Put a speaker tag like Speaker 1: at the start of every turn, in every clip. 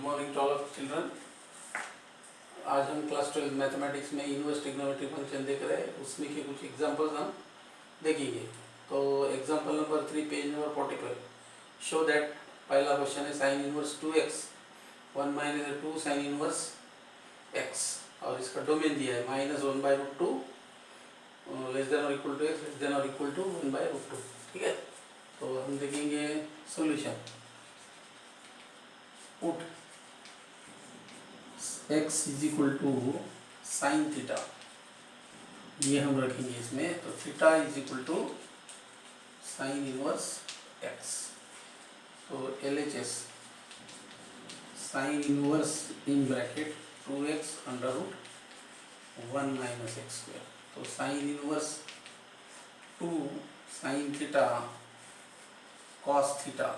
Speaker 1: Morning to all of children. आज हम class 12 mathematics में इनवर्स ट्रिग्नोमेट्री फंक्शन देख रहे हैं, उसमें के कुछ एग्जांपल्स हम देखेंगे। तो example number 3 page number 45 show that, पहला क्वेश्चन है sine inverse 2x 1 minus 2 sine inverse x, और इसका डोमेन दिया है -1/√2 लेस देन और equal to x less than और इक्वल टू 1/√2। ठीक है, तो हम देखेंगे solution. Put x is equal to sine theta, ये हम रखेंगे इसमें। तो theta is equal to sine inverse x। तो LHS sine inverse in bracket 2x √ 1 minus x square. तो sine inverse 2 sine theta cos theta,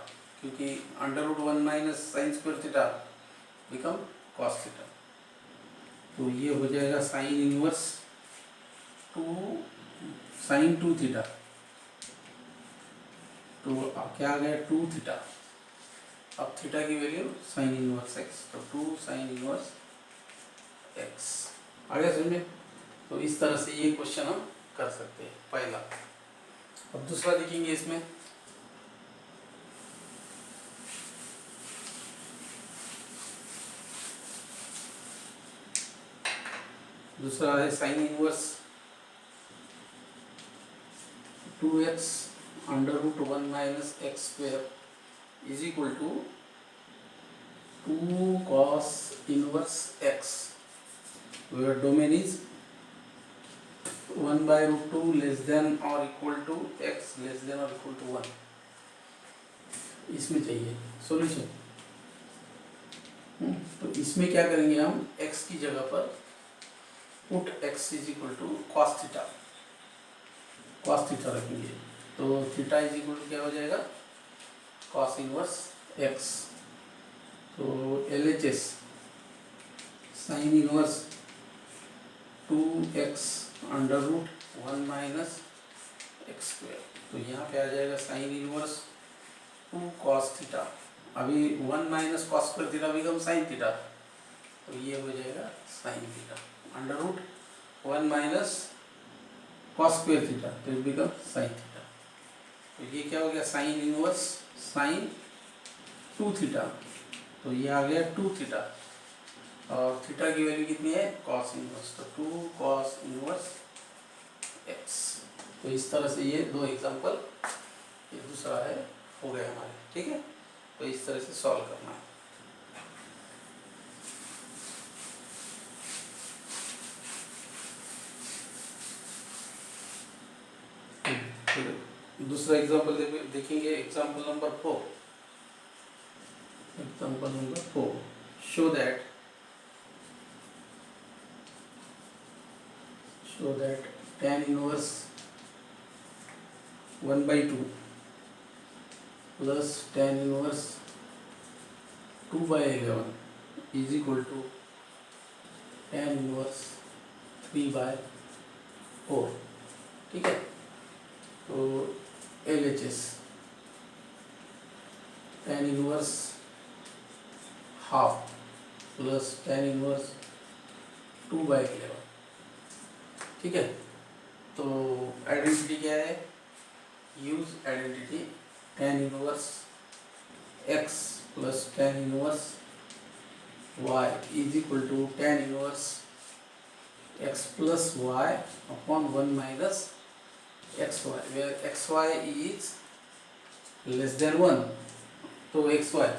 Speaker 1: क्योंकि √1 minus sine square theta become cos theta. तो ये हो जाएगा साइन इनवर्स 2 साइन 2 थीटा। तो अब क्या आ गया 2 थीटा। अब थीटा की वैल्यू साइन इनवर्स x, तो 2 साइन इनवर्स x आ गया समझ में। तो इस तरह से ये क्वेश्चन हम कर सकते हैं पहला। अब दूसरा देखेंगे इसमें। दूसरा है sine inverse 2x √1 minus x square is equal to 2 cos inverse x, where domain is 1/√2 less than और equal to x less than और इक्वल टू 1। इसमें चाहिए सॉल्यूशन। तो इसमें क्या करेंगे हम, x की जगह पर put x is equal to cos theta रखेंगे। तो थीटा इज इक्वल टू क्या हो जाएगा, कॉस इनवर्स x। तो LHS sine inverse 2x √1 minus x square. तो यहाँ पे आ जाएगा साइन इनवर्स 2 कॉस थीटा। अभी 1 minus cos square theta become sine theta, तो ये हो जाएगा sine theta √1 minus cos square theta, तो इट बिकम साइन थीटा। तो ये क्या हो गया साइन इनवर्स साइन 2 थीटा। तो ये आ गया 2 थीटा, और थीटा की वैल्यू कितनी है कॉस इनवर्स, तो 2 कॉस इनवर्स x। तो इस तरह से ये दो एग्जांपल, ये दूसरा है हो गया हमारे। ठीक है, तो इस तरह से सॉल्व करना है। दूसरा एग्जांपल देखेंगे, example number 4। Example number 4 show that tan inverse 1/2 plus tan inverse 2/11 is equal to tan inverse 3/4। ठीक है, तो LHS tan inverse half plus tan inverse 2/11। ठीक है, तो आइडेंटिटी क्या है, use identity tan inverse x plus tan inverse y is equal to tan inverse x plus y upon 1 minus xy, where xy is less than 1। तो xy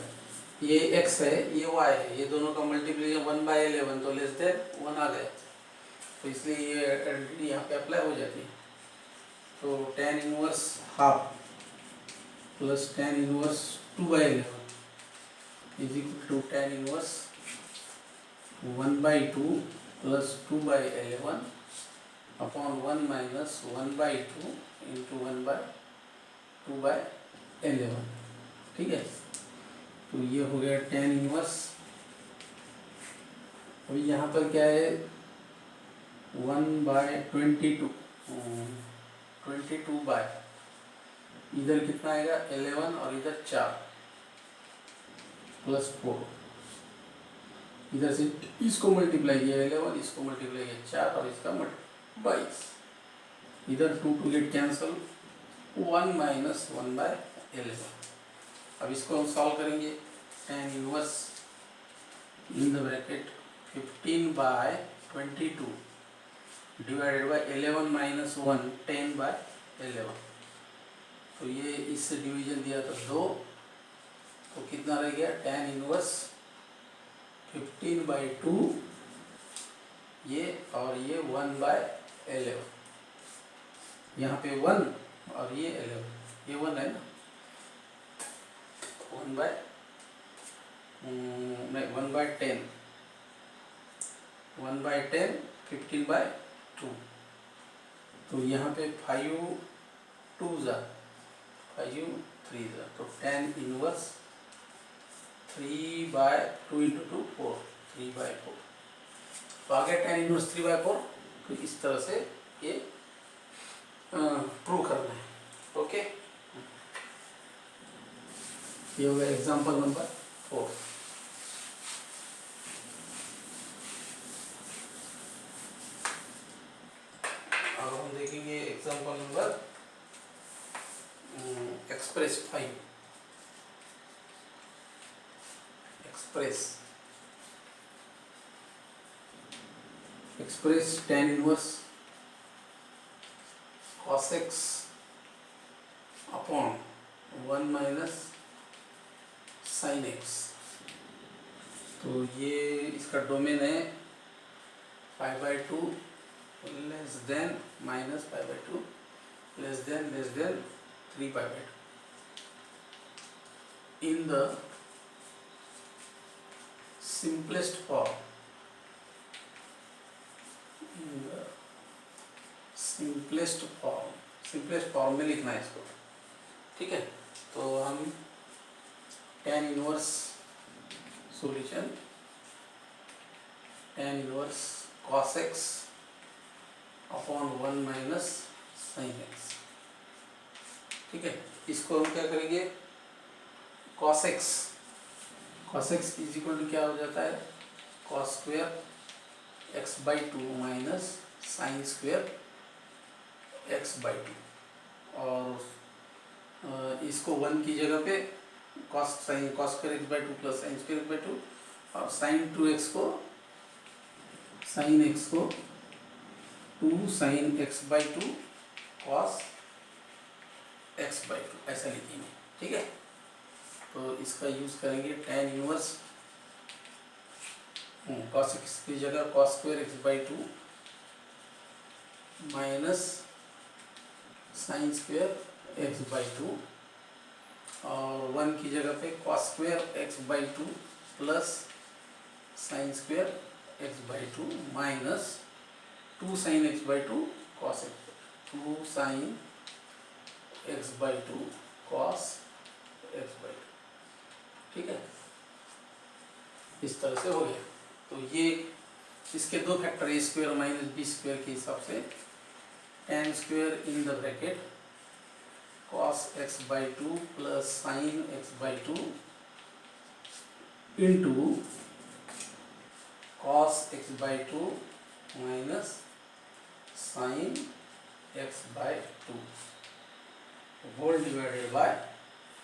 Speaker 1: ये x है, ये y है, ये दोनों का मल्टीप्लिकेशन 1/11, तो लेस देन 1 आ गया। तो इसलिए ये आइडेंटिटी यहाँ पे अप्लाई हो जाती है। तो tan inverse half plus tan inverse 2/11 is equal to tan inverse 1/2 plus 2/11 upon 1 minus 1/2 into 1/2/11। ठीक है, तो ये हो गया tan इनवर्स। अभी यहाँ पर क्या है 1/22, 22 बाय, इधर कितना आएगा 11 और इधर 4 प्लस 4, इधर से इसको मल्टीप्लाई किया 11, इसको मल्टीप्लाई किया 4 और इसका 22। इधर 2 टू गेट कैंसल, 1 माइनस 1/11। अब इसको हम सॉल्व करेंगे। tan inverse in the bracket 15/22 divided by 11 minus 1 10/11। तो ये इससे डिवीजन दिया था 2, तो कितना रह गया tan इनवर्स 15/2 ये, और ये 1/11। यहाँ पे 1 और ये 11, ये 1 है ना, 1/10, 1/10 15/2। तो यहाँ पे 5 2 जा 5 3 जा, तो tan इनवर्स 3/2 इंटू 2 4, 3/4। तो आगे tan इनवर्स 3/4, तो इस तरह से ये प्रूव करना है। ओके, ये हो गया एग्जाम्पल नंबर 4। अब हम देखेंगे example number express 5। Express tan inverse cos x upon 1 minus sin x। तो ये इसका डोमेन है 5/2 less than minus 5/2 less than 3/2 in the simplest form, simplest form में लिखना है इसको। ठीक है, तो हम tan inverse solution tan inverse cos x upon 1 minus sin x। ठीक है, इसको हम क्या करेंगे, cos x is equal to क्या हो जाता है, cos square x/2 minus sine square x/2, और इसको 1 की जगह पे cos square x/2 plus sine square x/2, और sin 2x को sin x को 2 sin x/2 cos x/2 ऐसा लिखेंगे। ठीक है, तो इसका यूज करेंगे tan इनवर्स cos x की जगह cos square x/2 minus sine square x/2, और 1 की जगह पे cos square x/2 plus sine square x/2 minus 2 sin x/2 cos x, 2 sin x/2 cos x/2। ठीक है, इस तरह से हो गया। तो ये इसके दो factor a square minus b square के हिसाब से tan square in the bracket cos x/2 plus sine x/2 into cos x/2 minus sine x/2 whole divided by,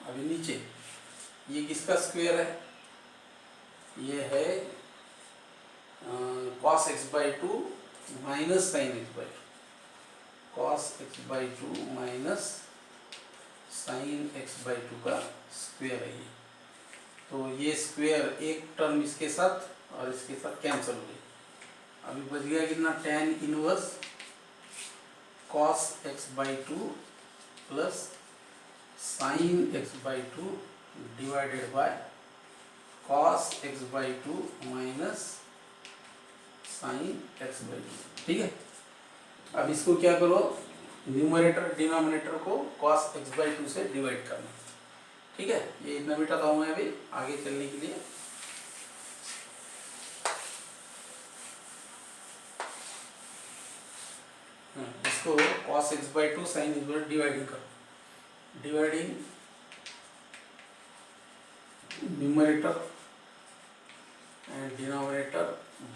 Speaker 1: अभी नीचे ये किसका स्क्वायर है, ये है cos x/2 minus sine x/2, cos x/2 minus sine x/2 का स्क्वायर है ये। तो ये स्क्वायर एक टर्म इसके साथ और इसके साथ कैंसिल हो गई। अभी बच गया कितना, tan inverse cos x/2 plus sine x/2 divided by cos x/2 minus sine x/2। ठीक है, अब इसको क्या करो, न्यूमरेटर डिनोमिनेटर को cos x/2 से डिवाइड करना। ठीक है, ये इतना मिटाता हूँ मैं अभी आगे चलने के लिए। इसको cos x/2 sine x/2 dividing करो, dividing numerator and denominator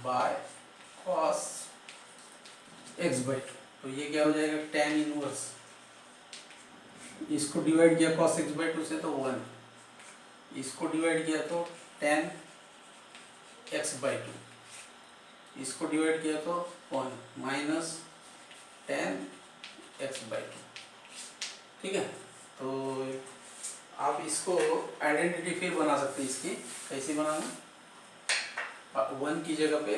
Speaker 1: by cos x/2। तो ये क्या हो जाएगा, tan इनवर्स, इसको डिवाइड किया cos x/2 से तो 1, इसको डिवाइड किया तो tan x/2, इसको डिवाइड किया तो 1 माइनस tan x/2। ठीक है, तो आप इसको आइडेंटिटी फिर बना सकते हैं। इसकी कैसे बनाना, 1 की जगह पे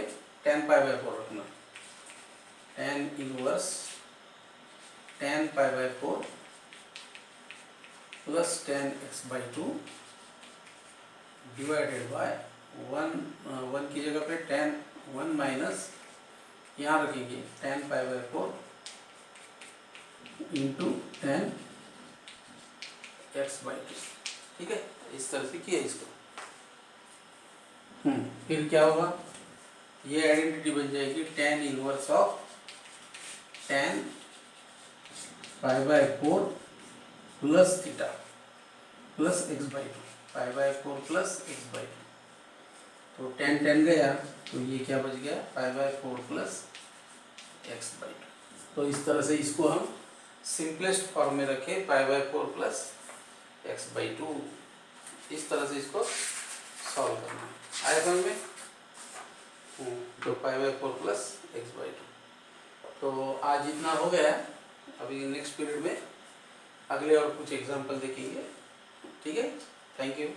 Speaker 1: tan π/4 रखना, tan inverse tan π/4 plus tan x/2 divided by 1 की जगह पे tan 1 माइनस यहाँ रखेंगे tan π/4 इंटू tan x/2। ठीक है, इस तरह से किया इसको। फिर क्या होगा, ये आइडेंटिटी बन जाएगी tan inverse of tan π/4 plus theta plus x/2, π/4 plus x/2। तो tan गया, तो ये क्या बच गया, π/4 प्लस x/2। तो इस तरह से इसको हम सिंपलेस्ट फॉर्म में रखें, π/4 प्लस x/2। इस तरह से इसको सॉल्व करना है। आया समझ में, तो π/4 प्लस x/2। तो आज इतना हो गया, अभी नेक्स्ट पीरियड में अगले और कुछ एग्जाम्पल देखेंगे। ठीक है, थैंक यू।